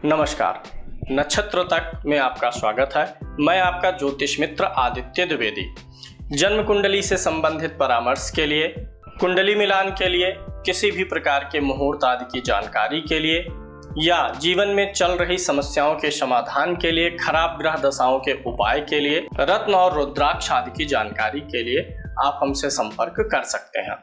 नमस्कार। नक्षत्र तक में आपका स्वागत है। मैं आपका ज्योतिष मित्र आदित्य द्विवेदी। जन्म कुंडली से संबंधित परामर्श के लिए, कुंडली मिलान के लिए, किसी भी प्रकार के मुहूर्त आदि की जानकारी के लिए या जीवन में चल रही समस्याओं के समाधान के लिए, खराब ग्रह दशाओं के उपाय के लिए, रत्न और रुद्राक्ष आदि की जानकारी के लिए आप हमसे संपर्क कर सकते हैं।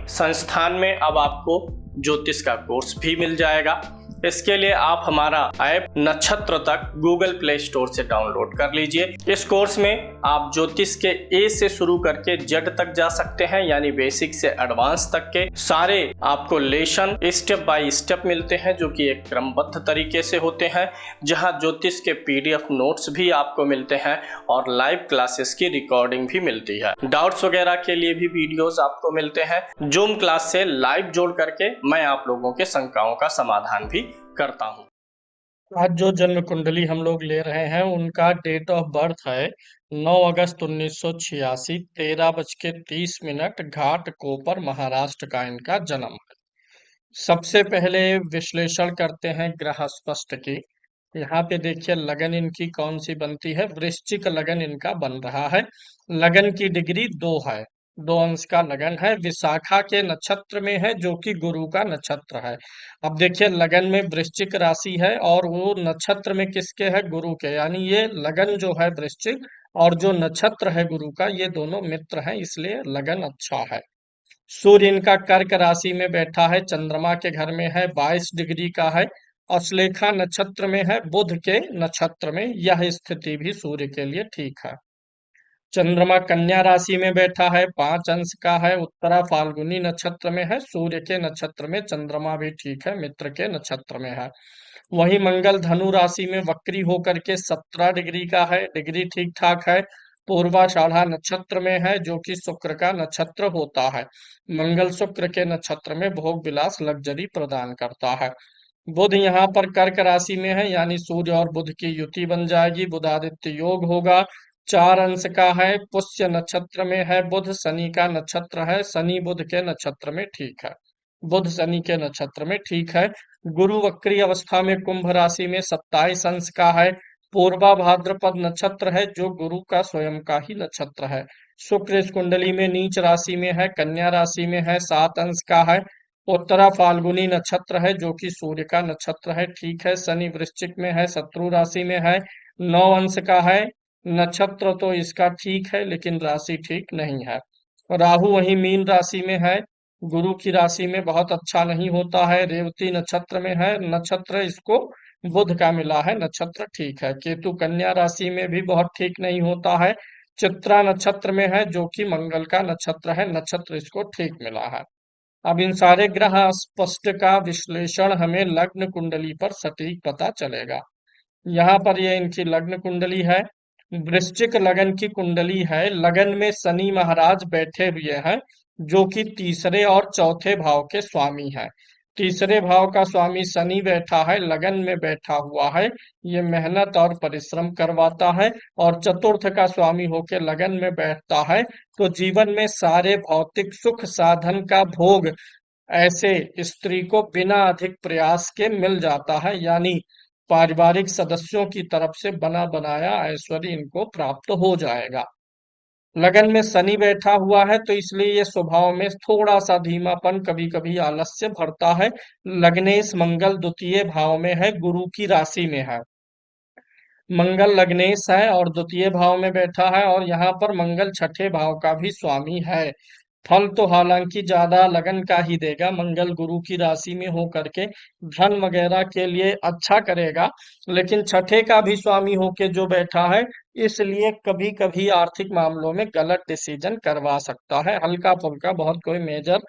संस्थान में अब आपको ज्योतिष का कोर्स भी मिल जाएगा। इसके लिए आप हमारा ऐप नक्षत्र तक गूगल प्ले स्टोर से डाउनलोड कर लीजिए। इस कोर्स में आप ज्योतिष के ए से शुरू करके जेड तक जा सकते हैं, यानी बेसिक से एडवांस तक के सारे आपको लेसन स्टेप बाय स्टेप मिलते हैं, जो कि एक क्रमबद्ध तरीके से होते हैं, जहां ज्योतिष के पीडीएफ नोट्स भी आपको मिलते हैं और लाइव क्लासेस की रिकॉर्डिंग भी मिलती है। डाउट्स वगैरह के लिए भी वीडियोस आपको मिलते हैं। जूम क्लास से लाइव जोड़ करके मैं आप लोगों के शंकाओं का समाधान भी करता हूं। आज जो जन्म कुंडली हम लोग ले रहे हैं उनका डेट ऑफ बर्थ है 9 अगस्त 1986, 13:30 घाट कोपर, महाराष्ट्र का इनका जन्म है। सबसे पहले विश्लेषण करते हैं ग्रह स्पष्ट की। यहाँ पे देखिए लगन इनकी कौन सी बनती है। वृश्चिक लगन इनका बन रहा है। लगन की डिग्री 2 है, 2 अंश का लगन है। विशाखा के नक्षत्र में है, जो कि गुरु का नक्षत्र है। अब देखिए लगन में वृश्चिक राशि है और वो नक्षत्र में किसके है, गुरु के, यानी ये लगन जो है वृश्चिक और जो नक्षत्र है गुरु का, ये दोनों मित्र हैं, इसलिए लगन अच्छा है। सूर्य इनका कर्क राशि में बैठा है, चंद्रमा के घर में है, 22 डिग्री का है। अश्लेखा नक्षत्र में है, बुध के नक्षत्र में। यह स्थिति भी सूर्य के लिए ठीक है। चंद्रमा कन्या राशि में बैठा है, 5 अंश का है, उत्तरा फाल्गुनी नक्षत्र में है। सूर्य के नक्षत्र में चंद्रमा भी ठीक है, मित्र के नक्षत्र में है। वहीं मंगल धनु राशि में वक्री होकर के 17 डिग्री का है, डिग्री ठीक ठाक है। पूर्वाषाढ़ा नक्षत्र में है, जो कि शुक्र का नक्षत्र होता है। मंगल शुक्र के नक्षत्र में भोग विलास लग्जरी प्रदान करता है। बुध यहाँ पर कर्क राशि में है, यानी सूर्य और बुध की युति बन जाएगी, बुधादित्य योग होगा। 4 अंश का है, पुष्य नक्षत्र में है बुध, शनि का नक्षत्र है, शनि बुध के नक्षत्र में ठीक है। बुध शनि के नक्षत्र में ठीक है। गुरु वक्री अवस्था में कुंभ राशि में 27 अंश का है, पूर्वा भाद्रपद नक्षत्र है, जो गुरु का स्वयं का ही नक्षत्र है। शुक्र इस कुंडली में नीच राशि में है, कन्या राशि में है, 7 अंश का है। उत्तरा फाल्गुनी नक्षत्र है, जो कि सूर्य का नक्षत्र है, ठीक है। शनि वृश्चिक में है, शत्रु राशि में है, 9 अंश का है। नक्षत्र तो इसका ठीक है, लेकिन राशि ठीक नहीं है। राहु वही मीन राशि में है, गुरु की राशि में बहुत अच्छा नहीं होता है, रेवती नक्षत्र में है। नक्षत्र इसको बुध का मिला है, नक्षत्र ठीक है। केतु कन्या राशि में भी बहुत ठीक नहीं होता है, चित्रा नक्षत्र में है, जो कि मंगल का नक्षत्र है, नक्षत्र इसको ठीक मिला है। अब इन सारे ग्रह स्पष्ट का विश्लेषण हमें लग्न कुंडली पर सटीक पता चलेगा। यहाँ पर ये इनकी लग्न कुंडली है, वृश्चिक लगन की कुंडली है। लगन में शनि महाराज बैठे हुए हैं, जो कि तीसरे और चौथे भाव के स्वामी है। तीसरे भाव का स्वामी शनि बैठा है, लगन में बैठा हुआ है, ये मेहनत और परिश्रम करवाता है। और चतुर्थ का स्वामी होके लगन में बैठता है, तो जीवन में सारे भौतिक सुख साधन का भोग ऐसे स्त्री को बिना अधिक प्रयास के मिल जाता है, यानी पारिवारिक सदस्यों की तरफ से बना बनाया ऐश्वर्य इनको प्राप्त हो जाएगा। लगन में शनि बैठा हुआ है, तो इसलिए ये स्वभाव में थोड़ा सा धीमापन, कभी कभी आलस्य भरता है। लग्नेश मंगल द्वितीय भाव में है, गुरु की राशि में है। मंगल लग्नेश है और द्वितीय भाव में बैठा है, और यहाँ पर मंगल छठे भाव का भी स्वामी है। फल तो हालांकि ज्यादा लगन का ही देगा, मंगल गुरु की राशि में हो करके धन वगैरह के लिए अच्छा करेगा, लेकिन छठे का भी स्वामी होके जो बैठा है, इसलिए कभी कभी आर्थिक मामलों में गलत डिसीजन करवा सकता है। हल्का फुल्का, बहुत कोई मेजर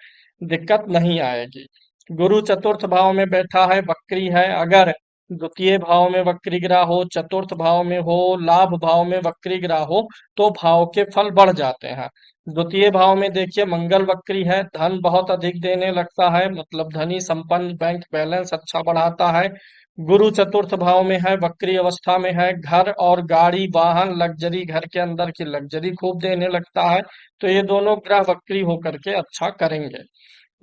दिक्कत नहीं आएगी। गुरु चतुर्थ भाव में बैठा है, वक्री है। अगर द्वितीय भाव में वक्री ग्रह हो, चतुर्थ भाव में हो, लाभ भाव में वक्री ग्रह हो, तो भाव के फल बढ़ जाते हैं। द्वितीय भाव में देखिए मंगल वक्री है, धन बहुत अधिक देने लगता है, मतलब धनी संपन्न, बैंक बैलेंस अच्छा बढ़ाता है। गुरु चतुर्थ भाव में है, वक्री अवस्था में है, घर और गाड़ी वाहन लग्जरी, घर के अंदर की लग्जरी खूब देने लगता है। तो ये दोनों ग्रह वक्री होकर के अच्छा करेंगे।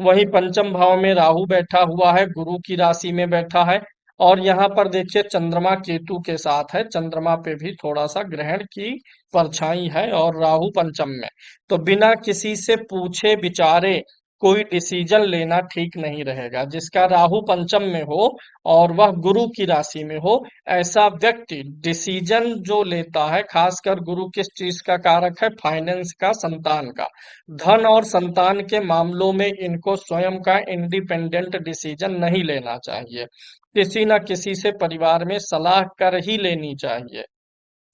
वहीं पंचम भाव में राहु बैठा हुआ है, गुरु की राशि में बैठा है। और यहाँ पर देखिए चंद्रमा केतु के साथ है, चंद्रमा पे भी थोड़ा सा ग्रहण की परछाई है, और राहु पंचम में। तो बिना किसी से पूछे विचारे कोई डिसीजन लेना ठीक नहीं रहेगा। जिसका राहु पंचम में हो और वह गुरु की राशि में हो, ऐसा व्यक्ति डिसीजन जो लेता है, खासकर गुरु किस चीज का कारक है, फाइनेंस का, संतान का। धन और संतान के मामलों में इनको स्वयं का इंडिपेंडेंट डिसीजन नहीं लेना चाहिए, किसी न किसी से परिवार में सलाह कर ही लेनी चाहिए।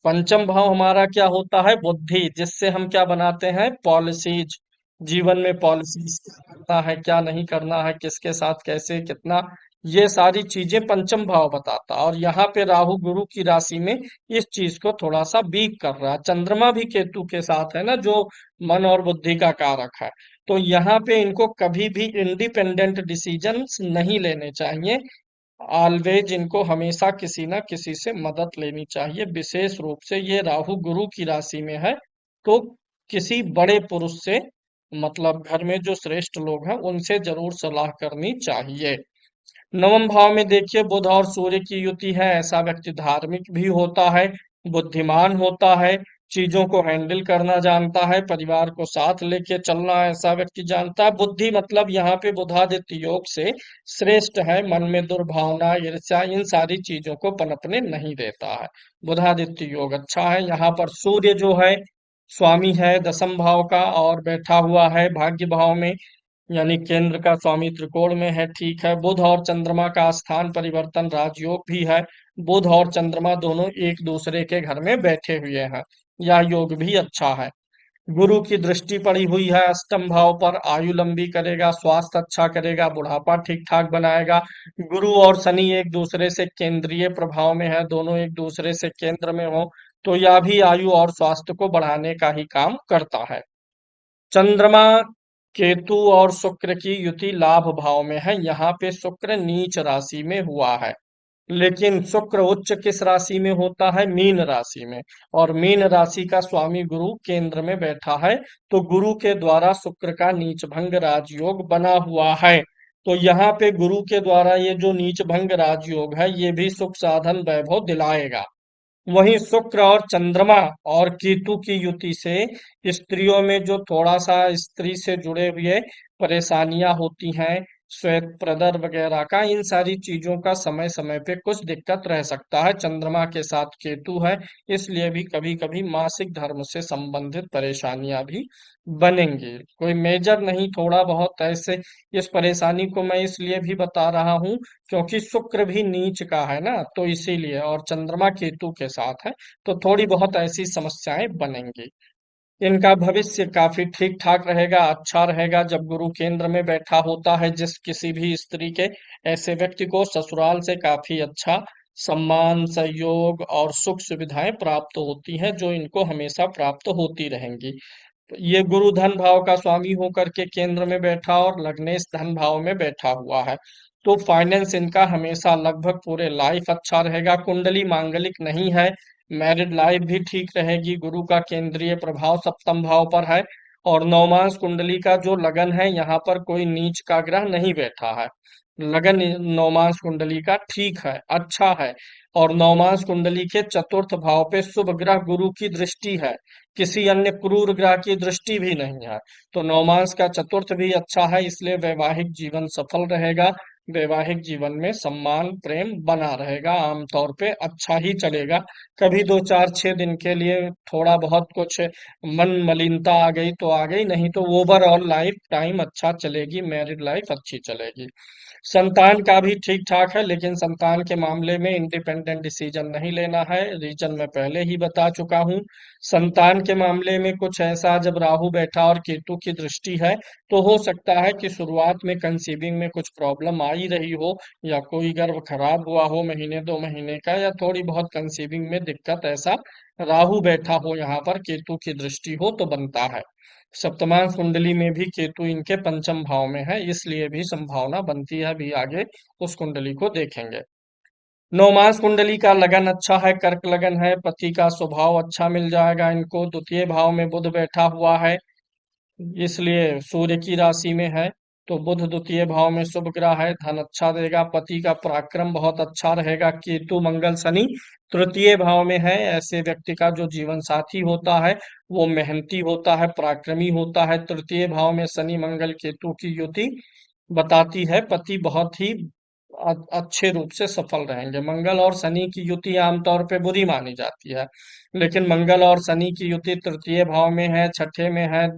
पंचम भाव हमारा क्या होता है, बुद्धि, जिससे हम क्या बनाते हैं, पॉलिसीज। जीवन में पॉलिसीज क्या करना है, क्या नहीं करना है, किसके साथ कैसे कितना, ये सारी चीजें पंचम भाव बताता। और यहाँ पे राहु गुरु की राशि में इस चीज को थोड़ा सा वीक कर रहा है। चंद्रमा भी केतु के साथ है ना, जो मन और बुद्धि का कारक है। तो यहाँ पे इनको कभी भी इंडिपेंडेंट डिसीजंस नहीं लेने चाहिए। ऑलवेज इनको हमेशा किसी ना किसी से मदद लेनी चाहिए। विशेष रूप से ये राहु गुरु की राशि में है, तो किसी बड़े पुरुष से, मतलब घर में जो श्रेष्ठ लोग हैं उनसे जरूर सलाह करनी चाहिए। नवम भाव में देखिए बुध और सूर्य की युति है। ऐसा व्यक्ति धार्मिक भी होता है, बुद्धिमान होता है, चीजों को हैंडल करना जानता है, परिवार को साथ लेके चलना ऐसा व्यक्ति जानता है। बुद्धि मतलब यहाँ पे बुधादित्य योग से श्रेष्ठ है, मन में दुर्भावना ईर्ष्या इन सारी चीजों को पनपने नहीं देता है। बुधादित्य योग अच्छा है। यहाँ पर सूर्य जो है स्वामी है दसम भाव का, और बैठा हुआ है भाग्य भाव में, यानी केंद्र का स्वामी त्रिकोण में है, ठीक है। बुध और चंद्रमा का स्थान परिवर्तन राजयोग भी है। बुध और चंद्रमा दोनों एक दूसरे के घर में बैठे हुए हैं, यह योग भी अच्छा है। गुरु की दृष्टि पड़ी हुई है अष्टम भाव पर, आयु लंबी करेगा, स्वास्थ्य अच्छा करेगा, बुढ़ापा ठीक ठाक बनाएगा। गुरु और शनि एक दूसरे से केंद्रीय प्रभाव में है, दोनों एक दूसरे से केंद्र में हो, तो यह भी आयु और स्वास्थ्य को बढ़ाने का ही काम करता है। चंद्रमा केतु और शुक्र की युति लाभ भाव में है। यहाँ पे शुक्र नीच राशि में हुआ है, लेकिन शुक्र उच्च किस राशि में होता है, मीन राशि में। और मीन राशि का स्वामी गुरु केंद्र में बैठा है, तो गुरु के द्वारा शुक्र का नीच भंग राजयोग बना हुआ है। तो यहाँ पे गुरु के द्वारा ये जो नीच भंग राजयोग है, ये भी सुख साधन वैभव दिलाएगा। वहीं शुक्र और चंद्रमा और केतु की युति से स्त्रियों में जो थोड़ा सा स्त्री से जुड़े हुए परेशानियां होती हैं, श्वेत प्रदर वगैरह का, इन सारी चीजों का समय समय पे कुछ दिक्कत रह सकता है। चंद्रमा के साथ केतु है, इसलिए भी कभी कभी मासिक धर्म से संबंधित परेशानियां भी बनेंगी। कोई मेजर नहीं, थोड़ा बहुत ऐसे। इस परेशानी को मैं इसलिए भी बता रहा हूँ क्योंकि शुक्र भी नीच का है ना, तो इसीलिए, और चंद्रमा केतु के साथ है, तो थोड़ी बहुत ऐसी समस्याएं बनेंगी। इनका भविष्य काफी ठीक ठाक रहेगा, अच्छा रहेगा। जब गुरु केंद्र में बैठा होता है जिस किसी भी स्त्री के, ऐसे व्यक्ति को ससुराल से काफी अच्छा सम्मान, सहयोग और सुख सुविधाएं प्राप्त होती हैं, जो इनको हमेशा प्राप्त होती रहेंगी। ये गुरु धन भाव का स्वामी होकर के केंद्र में बैठा और लग्नेश धन भाव में बैठा हुआ है, तो फाइनेंस इनका हमेशा लगभग पूरे लाइफ अच्छा रहेगा। कुंडली मांगलिक नहीं है, मैरिड लाइफ भी ठीक रहेगी। गुरु का केंद्रीय प्रभाव सप्तम भाव पर है, और नवमांश कुंडली का जो लगन है, यहाँ पर कोई नीच का ग्रह नहीं बैठा है। लगन नवमांश कुंडली का ठीक है, अच्छा है। और नवमांश कुंडली के चतुर्थ भाव पे शुभ ग्रह गुरु की दृष्टि है, किसी अन्य क्रूर ग्रह की दृष्टि भी नहीं है। तो नवमांश का चतुर्थ भी अच्छा है, इसलिए वैवाहिक जीवन सफल रहेगा। वैवाहिक जीवन में सम्मान प्रेम बना रहेगा, आमतौर पे अच्छा ही चलेगा। कभी 2 4 6 दिन के लिए थोड़ा बहुत कुछ मन मलिनता आ गई तो आ गई, नहीं तो ओवरऑल लाइफ टाइम अच्छा चलेगी, मैरिड लाइफ अच्छी चलेगी। संतान का भी ठीक ठाक है, लेकिन संतान के मामले में इंडिपेंडेंट डिसीजन नहीं लेना है। रीजन मैं पहले ही बता चुका हूँ। संतान के मामले में कुछ ऐसा, जब राहु बैठा और केतु की दृष्टि है, तो हो सकता है कि शुरुआत में कंसीविंग में कुछ प्रॉब्लम आ ही रही हो, या कोई गर्भ खराब हुआ हो महीने 2 महीने का, या थोड़ी बहुत कंसीविंग में दिक्कत, ऐसा राहु बैठा हो यहाँ पर, केतु की दृष्टि हो तो बनता है। सप्तमांश कुंडली में भी केतु इनके पंचम भाव में है, इसलिए भी संभावना बनती है। भी आगे उस कुंडली को देखेंगे। नवमांश कुंडली का लगन अच्छा है, कर्क लगन है, पति का स्वभाव अच्छा मिल जाएगा इनको। द्वितीय भाव में बुध बैठा हुआ है, इसलिए सूर्य की राशि में है, तो बुध द्वितीय भाव में शुभ ग्रह है, धन अच्छा देगा। पति का पराक्रम बहुत अच्छा रहेगा। केतु मंगल शनि तृतीय भाव में है, ऐसे व्यक्ति का जो जीवन साथी होता है वो मेहनती होता है, पराक्रमी होता है। तृतीय भाव में शनि मंगल केतु की युति बताती है पति बहुत ही अच्छे रूप से सफल रहेंगे। मंगल और शनि की युति आमतौर पे बुरी मानी जाती है, लेकिन मंगल और शनि की युति तृतीय भाव में है, छठे में है,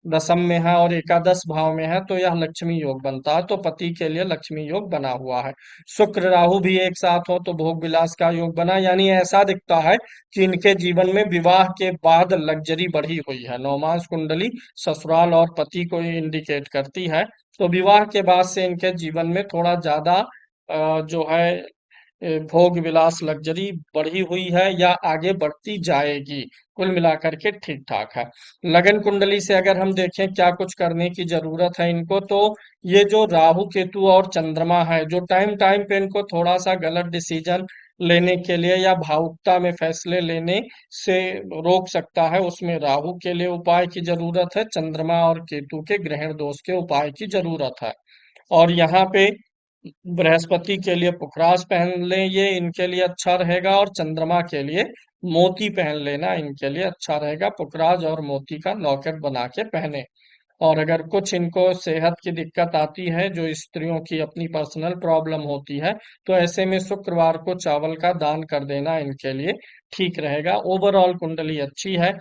दसम में है और एकादश भाव में है, तो यह लक्ष्मी योग बनता है। तो पति के लिए लक्ष्मी योग बना हुआ है। शुक्र राहु भी एक साथ हो तो भोग विलास का योग बना, यानी ऐसा दिखता है कि इनके जीवन में विवाह के बाद लग्जरी बढ़ी हुई है। नवमांश कुंडली ससुराल और पति को इंडिकेट करती है, तो विवाह के बाद से इनके जीवन में थोड़ा ज्यादा जो है भोग विलास लग्जरी बढ़ी हुई है या आगे बढ़ती जाएगी। कुल मिलाकर के ठीक ठाक है। लगन कुंडली से अगर हम देखें क्या कुछ करने की जरूरत है इनको, तो ये जो राहु केतु और चंद्रमा है, जो टाइम टाइम पे इनको थोड़ा सा गलत डिसीजन लेने के लिए या भावुकता में फैसले लेने से रोक सकता है, उसमें राहु के लिए उपाय की जरूरत है, चंद्रमा और केतु के ग्रहण दोष के उपाय की जरूरत है। और यहाँ पे बृहस्पति के लिए पुखराज पहन लें, ये इनके लिए अच्छा रहेगा। और चंद्रमा के लिए मोती पहन लेना इनके लिए अच्छा रहेगा। पुखराज और मोती का लॉकेट बना के पहने। और अगर कुछ इनको सेहत की दिक्कत आती है, जो स्त्रियों की अपनी पर्सनल प्रॉब्लम होती है, तो ऐसे में शुक्रवार को चावल का दान कर देना इनके लिए ठीक रहेगा। ओवरऑल कुंडली अच्छी है।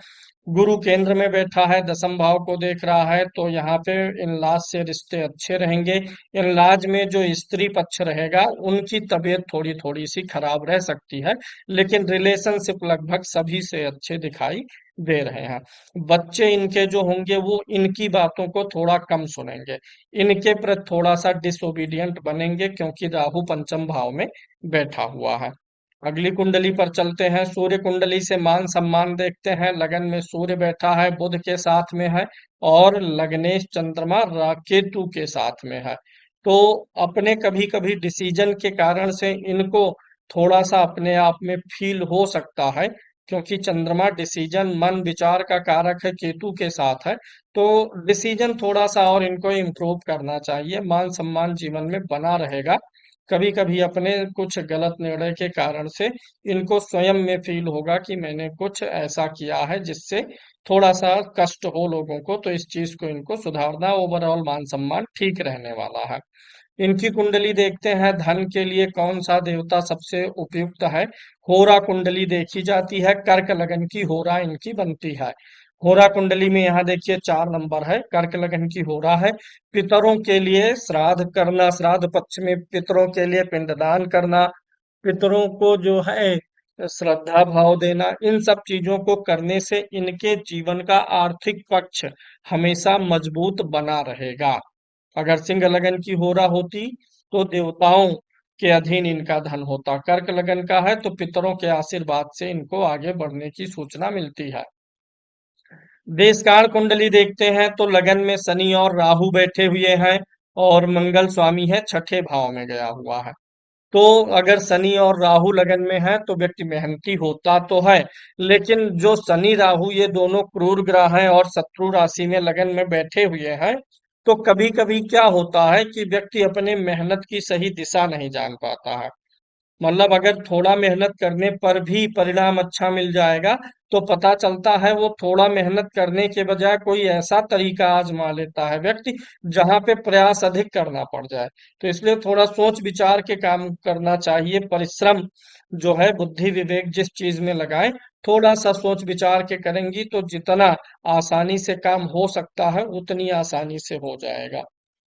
गुरु केंद्र में बैठा है, दसम भाव को देख रहा है, तो यहाँ पे इनलाज से रिश्ते अच्छे रहेंगे। इनलाज में जो स्त्री पक्ष रहेगा उनकी तबीयत थोड़ी थोड़ी सी खराब रह सकती है, लेकिन रिलेशनशिप लगभग सभी से अच्छे दिखाई दे रहे हैं। बच्चे इनके जो होंगे वो इनकी बातों को थोड़ा कम सुनेंगे, इनके प्रति थोड़ा सा डिसोबीडियंट बनेंगे, क्योंकि राहु पंचम भाव में बैठा हुआ है। अगली कुंडली पर चलते हैं। सूर्य कुंडली से मान सम्मान देखते हैं। लगन में सूर्य बैठा है, बुध के साथ में है, और लग्नेश चंद्रमा केतु के साथ में है। तो अपने कभी कभी डिसीजन के कारण से इनको थोड़ा सा अपने आप में फील हो सकता है, क्योंकि चंद्रमा डिसीजन मन विचार का कारक है, केतु के साथ है, तो डिसीजन थोड़ा सा और इनको इम्प्रूव करना चाहिए। मान सम्मान जीवन में बना रहेगा। कभी कभी अपने कुछ गलत निर्णय के कारण से इनको स्वयं में फील होगा कि मैंने कुछ ऐसा किया है जिससे थोड़ा सा कष्ट हो लोगों को, तो इस चीज को इनको सुधारना। ओवरऑल मान सम्मान ठीक रहने वाला है। इनकी कुंडली देखते हैं, धन के लिए कौन सा देवता सबसे उपयुक्त है। होरा कुंडली देखी जाती है, कर्क लगन की होरा इनकी बनती है। होरा कुंडली में यहाँ देखिए 4 नंबर है, कर्क लगन की होरा है। पितरों के लिए श्राद्ध करना, श्राद्ध पक्ष में पितरों के लिए पिंडदान करना, पितरों को जो है श्रद्धा भाव देना, इन सब चीजों को करने से इनके जीवन का आर्थिक पक्ष हमेशा मजबूत बना रहेगा। अगर सिंह लगन की होरा होती तो देवताओं के अधीन इनका धन होता। कर्क लगन का है तो पितरों के आशीर्वाद से इनको आगे बढ़ने की सूचना मिलती है। देशकाल कुंडली देखते हैं तो लगन में शनि और राहु बैठे हुए हैं, और मंगल स्वामी है, छठे भाव में गया हुआ है। तो अगर शनि और राहु लगन में है तो व्यक्ति मेहनती होता तो है, लेकिन जो शनि राहु ये दोनों क्रूर ग्रह हैं और शत्रु राशि में लगन में बैठे हुए हैं, तो कभी कभी क्या होता है कि व्यक्ति अपने मेहनत की सही दिशा नहीं जान पाता है। मतलब अगर थोड़ा मेहनत करने पर भी परिणाम अच्छा मिल जाएगा, तो पता चलता है वो थोड़ा मेहनत करने के बजाय कोई ऐसा तरीका आजमा लेता है व्यक्ति जहां पे प्रयास अधिक करना पड़ जाए। तो इसलिए थोड़ा सोच विचार के काम करना चाहिए। परिश्रम जो है बुद्धि विवेक जिस चीज में लगाए, थोड़ा सा सोच विचार के करेंगी तो जितना आसानी से काम हो सकता है उतनी आसानी से हो जाएगा।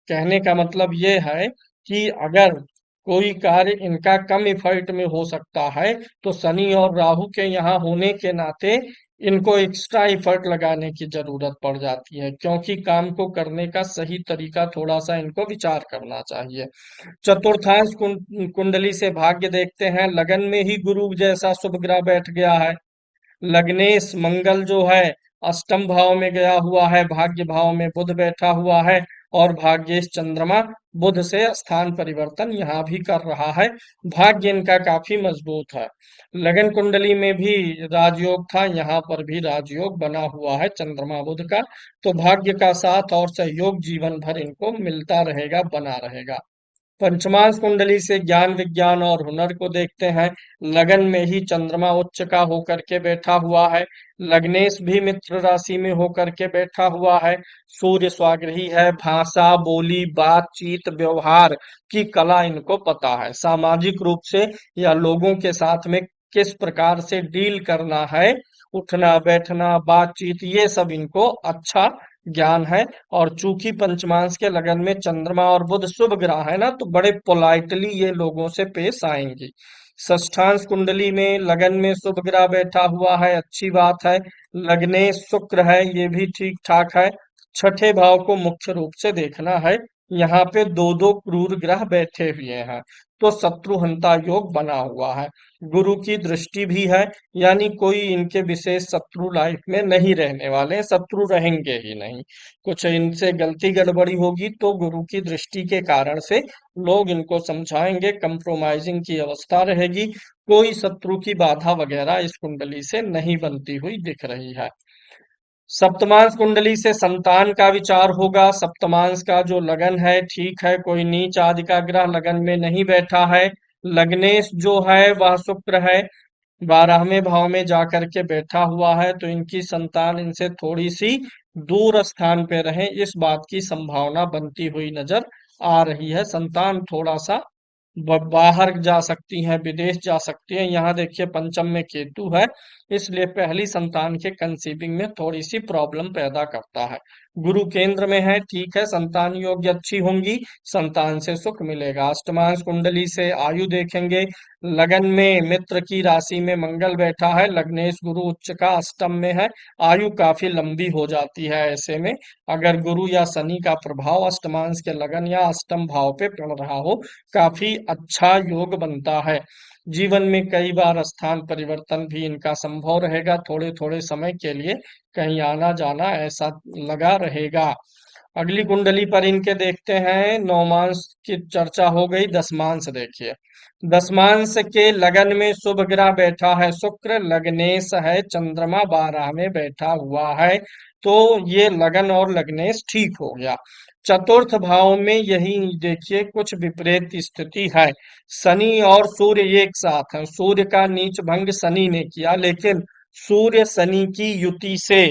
कहने का मतलब ये है कि अगर कोई कार्य इनका कम इफर्ट में हो सकता है तो शनि और राहु के यहाँ होने के नाते इनको एक्स्ट्रा इफर्ट लगाने की जरूरत पड़ जाती है, क्योंकि काम को करने का सही तरीका थोड़ा सा इनको विचार करना चाहिए। चतुर्थांश कुंडली से भाग्य देखते हैं, लगन में ही गुरु जैसा शुभ ग्रह बैठ गया है। लग्नेश मंगल जो है अष्टम भाव में गया हुआ है, भाग्य भाव में बुध बैठा हुआ है, और भाग्येश चंद्रमा बुध से स्थान परिवर्तन यहाँ भी कर रहा है। भाग्य इनका काफी मजबूत है। लगन कुंडली में भी राजयोग था, यहाँ पर भी राजयोग बना हुआ है चंद्रमा बुध का। तो भाग्य का साथ और सहयोग जीवन भर इनको मिलता रहेगा, बना रहेगा। पंचमांश कुंडली से ज्ञान विज्ञान और हुनर को देखते हैं। लगन में ही चंद्रमा उच्च का होकर के बैठा हुआ है। लग्नेश भी मित्र राशि में होकर के बैठा हुआ है। सूर्य स्वाग्रही है। भाषा बोली बातचीत व्यवहार की कला इनको पता है। सामाजिक रूप से या लोगों के साथ में किस प्रकार से डील करना है, उठना बैठना बातचीत, ये सब इनको अच्छा ज्ञान है। और चूंकि पंचमांश के लगन में चंद्रमा और बुध शुभ ग्रह है ना, तो बड़े पोलाइटली ये लोगों से पेश आएंगी। षष्ठांश कुंडली में लगन में शुभ ग्रह बैठा हुआ है, अच्छी बात है। लग्ने शुक्र है, ये भी ठीक ठाक है। छठे भाव को मुख्य रूप से देखना है। यहाँ पे दो दो क्रूर ग्रह बैठे हुए हैं, तो शत्रुहंता योग बना हुआ है। गुरु की दृष्टि भी है, यानी कोई इनके विशेष शत्रु लाइफ में नहीं रहने वाले, शत्रु रहेंगे ही नहीं। कुछ इनसे गलती गड़बड़ी होगी तो गुरु की दृष्टि के कारण से लोग इनको समझाएंगे, कंप्रोमाइजिंग की अवस्था रहेगी। कोई शत्रु की बाधा वगैरह इस कुंडली से नहीं बनती हुई दिख रही है। सप्तमांश कुंडली से संतान का विचार होगा। सप्तमांश का जो लगन है ठीक है, कोई नीच आदि का ग्रह लगन में नहीं बैठा है। लग्नेश जो है वह शुक्र है, 12वें भाव में जाकर के बैठा हुआ है, तो इनकी संतान इनसे थोड़ी सी दूर स्थान पे रहे, इस बात की संभावना बनती हुई नजर आ रही है। संतान थोड़ा सा बाहर जा सकती हैं, विदेश जा सकती हैं। यहाँ देखिए पंचम में केतु है, इसलिए पहली संतान के कंसीविंग में थोड़ी सी प्रॉब्लम पैदा करता है। गुरु केंद्र में है, ठीक है, संतान योग्य अच्छी होंगी, संतान से सुख मिलेगा। अष्टमांश कुंडली से आयु देखेंगे। लगन में मित्र की राशि में मंगल बैठा है, लग्नेश गुरु उच्च का अष्टम में है, आयु काफी लंबी हो जाती है। ऐसे में अगर गुरु या शनि का प्रभाव अष्टमांश के लगन या अष्टम भाव पे पड़ रहा हो, काफी अच्छा योग बनता है। जीवन में कई बार स्थान परिवर्तन भी इनका संभव रहेगा, थोड़े थोड़े समय के लिए कहीं आना जाना ऐसा लगा रहेगा। अगली कुंडली पर इनके देखते हैं। नौमांश की चर्चा हो गई, दसमांश देखिए। दसमांश के लगन में शुभ ग्रह बैठा है शुक्र, लग्नेश है चंद्रमा 12 में बैठा हुआ है, तो ये लगन और लग्नेश ठीक हो गया। चतुर्थ भाव में यही देखिए कुछ विपरीत स्थिति है। शनि और सूर्य एक साथ हैं, सूर्य का नीच भंग शनि ने किया, लेकिन सूर्य शनि की युति से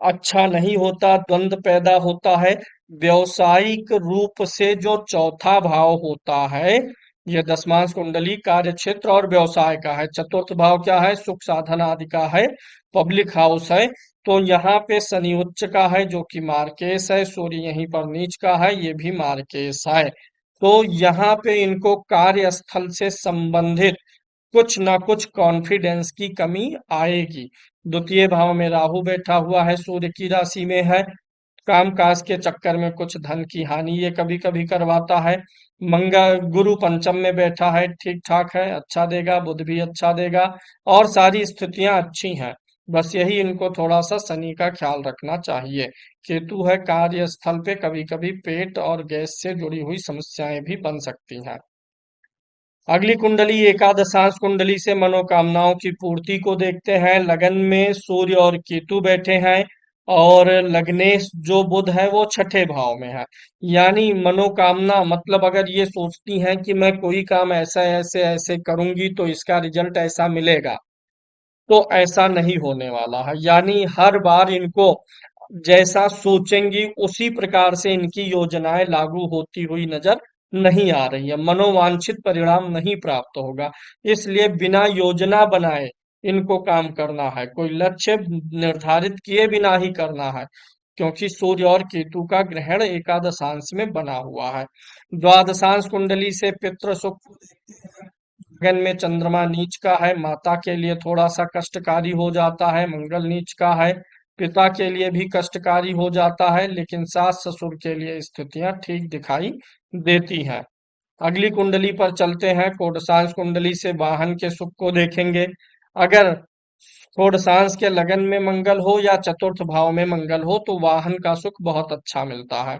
अच्छा नहीं होता, द्वंद्व पैदा होता है। व्यवसायिक रूप से जो चौथा भाव होता है, यह दसमांश कुंडली कार्य क्षेत्र और व्यवसाय का है। चतुर्थ भाव क्या है? सुख साधन आदि का है, पब्लिक हाउस है। तो यहाँ पे शनि उच्च का है जो कि मार्केश है, सूर्य यहीं पर नीच का है, ये भी मार्केश है। तो यहाँ पे इनको कार्यस्थल से संबंधित कुछ ना कुछ कॉन्फिडेंस की कमी आएगी। द्वितीय भाव में राहु बैठा हुआ है, सूर्य की राशि में है। कामकाज के चक्कर में कुछ धन की हानि ये कभी कभी करवाता है। मंगल गुरु पंचम में बैठा है, ठीक ठाक है, अच्छा देगा। बुध भी अच्छा देगा और सारी स्थितियां अच्छी हैं। बस यही इनको थोड़ा सा शनि का ख्याल रखना चाहिए। केतु है कार्यस्थल पे, कभी कभी पेट और गैस से जुड़ी हुई समस्याएं भी बन सकती हैं। अगली कुंडली एकादशांश कुंडली से मनोकामनाओं की पूर्ति को देखते हैं। लगन में सूर्य और केतु बैठे हैं, और लग्नेश जो बुध है वो छठे भाव में है। यानी मनोकामना मतलब अगर ये सोचती हैं कि मैं कोई काम ऐसा ऐसे ऐसे करूंगी तो इसका रिजल्ट ऐसा मिलेगा, तो ऐसा नहीं होने वाला है। यानी हर बार इनको जैसा सोचेंगी उसी प्रकार से इनकी योजनाएं लागू होती हुई नजर नहीं आ रही है, मनोवांछित परिणाम नहीं प्राप्त होगा। इसलिए बिना योजना बनाए इनको काम करना है, कोई लक्ष्य निर्धारित किए बिना ही करना है। क्योंकि सूर्य और केतु का ग्रहण एकादशांश में बना हुआ है। द्वादशांश कुंडली से पितृ सुख को देखते हैं। लगन में चंद्रमा नीच का है, माता के लिए थोड़ा सा कष्टकारी हो जाता है। मंगल नीच का है, पिता के लिए भी कष्टकारी हो जाता है, लेकिन सास ससुर के लिए स्थितियां ठीक दिखाई देती हैं। अगली कुंडली पर चलते हैं। कोडसांश कुंडली से वाहन के सुख को देखेंगे। अगर कोडसांश के लगन में मंगल हो या चतुर्थ भाव में मंगल हो तो वाहन का सुख बहुत अच्छा मिलता है।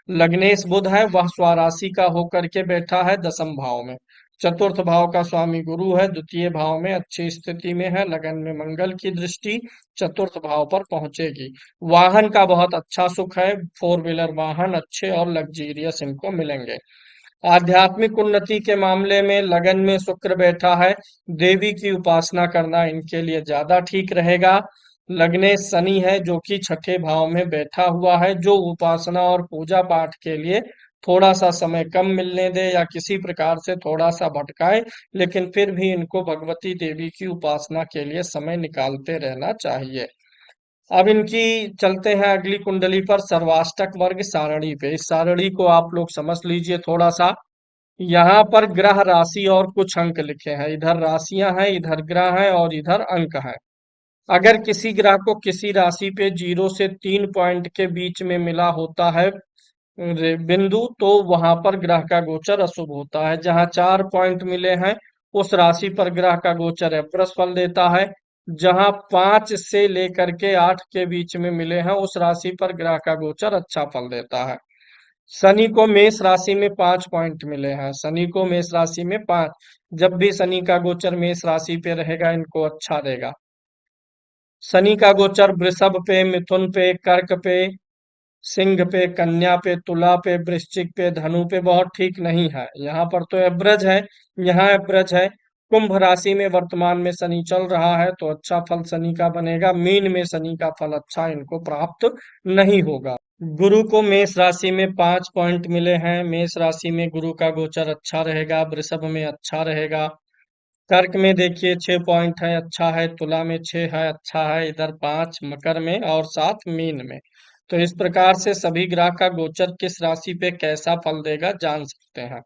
लग्नेश बुध है, वह स्वराशि का होकर के बैठा है दसम भाव में। चतुर्थ भाव का स्वामी गुरु है, द्वितीय भाव में अच्छी स्थिति में है। लगन में मंगल की दृष्टि चतुर्थ भाव पर पहुंचेगी। वाहन का बहुत अच्छा सुख है, फोर व्हीलर वाहन अच्छे और लग्जीरियस इनको मिलेंगे। आध्यात्मिक उन्नति के मामले में लगन में शुक्र बैठा है, देवी की उपासना करना इनके लिए ज्यादा ठीक रहेगा। लग्ने शनि है जो कि छठे भाव में बैठा हुआ है, जो उपासना और पूजा पाठ के लिए थोड़ा सा समय कम मिलने दे या किसी प्रकार से थोड़ा सा भटकाए, लेकिन फिर भी इनको भगवती देवी की उपासना के लिए समय निकालते रहना चाहिए। अब इनकी चलते हैं अगली कुंडली पर, सर्वाष्टक वर्ग सारणी पे। इस सारणी को आप लोग समझ लीजिए थोड़ा सा। यहाँ पर ग्रह राशि और कुछ अंक लिखे हैं, इधर राशियां हैं, इधर ग्रह हैं और इधर अंक हैं। अगर किसी ग्रह को किसी राशि पे 0 से 3 पॉइंट के बीच में मिला होता है बिंदु, तो वहां पर ग्रह का गोचर अशुभ होता है। जहां 4 पॉइंट मिले हैं उस राशि पर ग्रह का गोचर एप्रस फल देता है। जहां 5 से लेकर के 8 के बीच में मिले हैं उस राशि पर ग्रह का गोचर अच्छा फल देता है। शनि को मेष राशि में 5 पॉइंट मिले हैं, शनि को मेष राशि में 5। जब भी शनि का गोचर मेष राशि पे रहेगा इनको अच्छा देगा। शनि का गोचर वृषभ पे, मिथुन पे, कर्क पे, सिंह पे, कन्या पे, तुला पे, वृश्चिक पे, धनु पे बहुत ठीक नहीं है। यहाँ पर तो एवरेज है, यहाँ एवरेज है। कुंभ राशि में वर्तमान में शनि चल रहा है तो अच्छा फल शनि का बनेगा। मीन में शनि का फल अच्छा इनको प्राप्त नहीं होगा। गुरु को मेष राशि में 5 पॉइंट मिले हैं, मेष राशि में गुरु का गोचर अच्छा रहेगा, वृषभ में अच्छा रहेगा। कर्क में देखिए 6 पॉइंट है, अच्छा है। तुला में 6 है, अच्छा है। इधर 5 मकर में और 7 मीन में। तो इस प्रकार से सभी ग्रह का गोचर किस राशि पे कैसा फल देगा जान सकते हैं।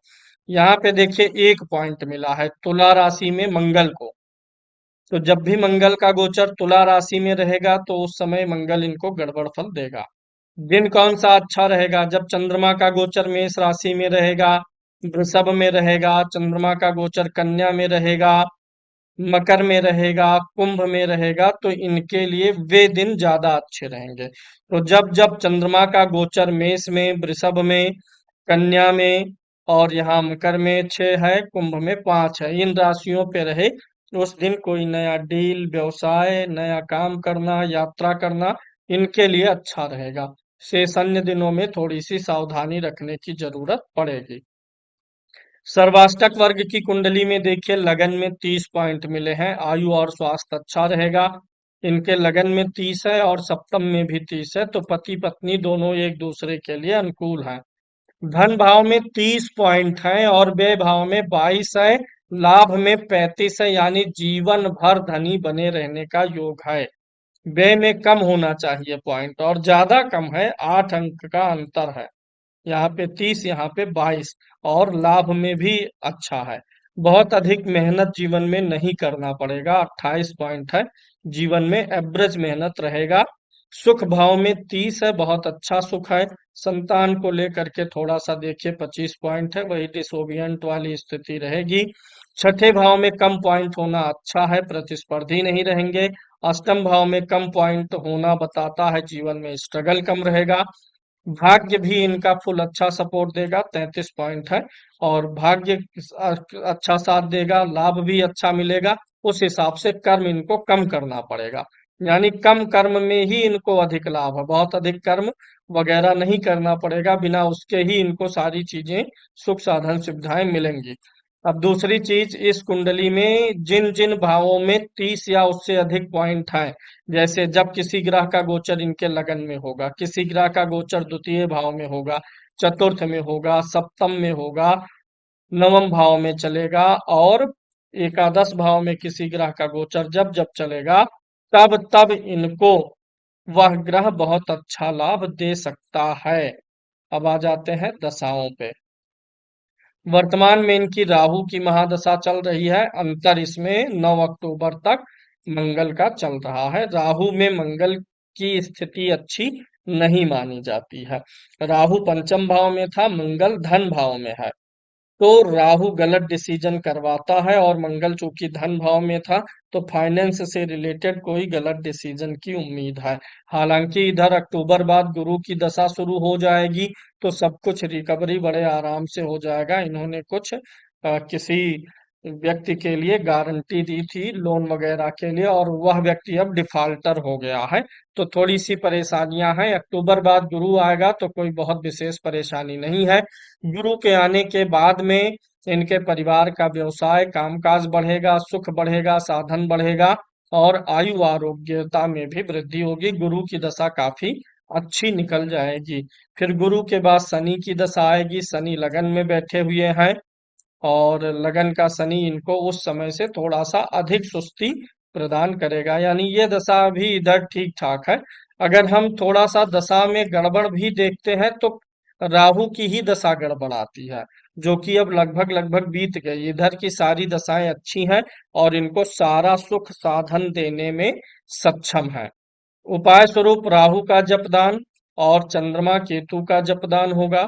यहाँ पे देखिए 1 पॉइंट मिला है तुला राशि में मंगल को। तो जब भी मंगल का गोचर तुला राशि में रहेगा तो उस समय मंगल इनको गड़बड़ फल देगा। दिन कौन सा अच्छा रहेगा? जब चंद्रमा का गोचर मेष राशि में रहेगा, वृषभ में रहेगा, चंद्रमा का गोचर कन्या में रहेगा, मकर में रहेगा, कुंभ में रहेगा, तो इनके लिए वे दिन ज्यादा अच्छे रहेंगे। तो जब जब चंद्रमा का गोचर मेष में, वृषभ में, कन्या में और यहाँ मकर में 6 है, कुंभ में 5 है, इन राशियों पे रहे, उस दिन कोई नया डील, व्यवसाय, नया काम करना, यात्रा करना इनके लिए अच्छा रहेगा। शेष अन्य दिनों में थोड़ी सी सावधानी रखने की जरूरत पड़ेगी। सर्वाष्टक वर्ग की कुंडली में देखिए लगन में 30 पॉइंट मिले हैं, आयु और स्वास्थ्य अच्छा रहेगा। इनके लगन में 30 है और सप्तम में भी 30 है, तो पति पत्नी दोनों एक दूसरे के लिए अनुकूल हैं। धन भाव में 30 पॉइंट है और व्यय भाव में 22 है, लाभ में 35 है, यानी जीवन भर धनी बने रहने का योग है। व्यय में कम होना चाहिए पॉइंट और ज्यादा कम है, 8 अंक का अंतर है। यहाँ पे 30, यहाँ पे 22 और लाभ में भी अच्छा है। बहुत अधिक मेहनत जीवन में नहीं करना पड़ेगा, 28 पॉइंट है। जीवन में एवरेज मेहनत रहेगा। सुख भाव में 30 है, बहुत अच्छा सुख है। संतान को लेकर के थोड़ा सा देखिए 25 पॉइंट है, वही डिसोबियंट वाली स्थिति रहेगी। छठे भाव में कम पॉइंट होना अच्छा है, प्रतिस्पर्धी नहीं रहेंगे। अष्टम भाव में कम पॉइंट होना बताता है जीवन में स्ट्रगल कम रहेगा। भाग्य भी इनका फुल अच्छा सपोर्ट देगा, 33 पॉइंट है और भाग्य अच्छा साथ देगा, लाभ भी अच्छा मिलेगा। उस हिसाब से कर्म इनको कम करना पड़ेगा, यानी कम कर्म में ही इनको अधिक लाभ है। बहुत अधिक कर्म वगैरह नहीं करना पड़ेगा, बिना उसके ही इनको सारी चीजें, सुख साधन सुविधाएं मिलेंगी। अब दूसरी चीज, इस कुंडली में जिन जिन भावों में 30 या उससे अधिक पॉइंट है, जैसे जब किसी ग्रह का गोचर इनके लगन में होगा, किसी ग्रह का गोचर द्वितीय भाव में होगा, चतुर्थ में होगा, सप्तम में होगा, नवम भाव में चलेगा और एकादश भाव में किसी ग्रह का गोचर जब जब चलेगा तब तब इनको वह ग्रह बहुत अच्छा लाभ दे सकता है। अब आ जाते हैं दशाओं पे। वर्तमान में इनकी राहु की महादशा चल रही है। अंतर इसमें 9 अक्टूबर तक मंगल का चल रहा है। राहु में मंगल की स्थिति अच्छी नहीं मानी जाती है। राहु पंचम भाव में था, मंगल धन भाव में है। तो राहु गलत डिसीजन करवाता है, और मंगल चूंकि धन भाव में था तो फाइनेंस से रिलेटेड कोई गलत डिसीजन की उम्मीद है। हालांकि इधर अक्टूबर बाद गुरु की दशा शुरू हो जाएगी, तो सब कुछ रिकवरी बड़े आराम से हो जाएगा। इन्होंने कुछ किसी व्यक्ति के लिए गारंटी दी थी लोन वगैरह के लिए, और वह व्यक्ति अब डिफाल्टर हो गया है। तो थोड़ी सी परेशानियां हैं। अक्टूबर बाद गुरु आएगा तो कोई बहुत विशेष परेशानी नहीं है। गुरु के आने के बाद में इनके परिवार का व्यवसाय, कामकाज बढ़ेगा, सुख बढ़ेगा, साधन बढ़ेगा, और आयु आरोग्यता में भी वृद्धि होगी। गुरु की दशा काफी अच्छी निकल जाएगी। फिर गुरु के बाद शनि की दशा आएगी। शनि लगन में बैठे हुए हैं, और लगन का शनि इनको उस समय से थोड़ा सा अधिक सुस्ती प्रदान करेगा। यानी ये दशा भी इधर ठीक ठाक है। अगर हम थोड़ा सा दशा में गड़बड़ भी देखते हैं तो राहु की ही दशा गड़बड़ आती है, जो कि अब लगभग लगभग बीत गई। इधर की सारी दशाएं अच्छी हैं, और इनको सारा सुख साधन देने में सक्षम है। उपाय स्वरूप राहु का जपदान और चंद्रमा केतु का जपदान होगा।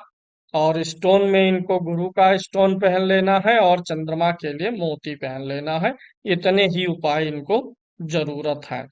और स्टोन में इनको गुरु का स्टोन पहन लेना है, और चंद्रमा के लिए मोती पहन लेना है। इतने ही उपाय इनको जरूरत है।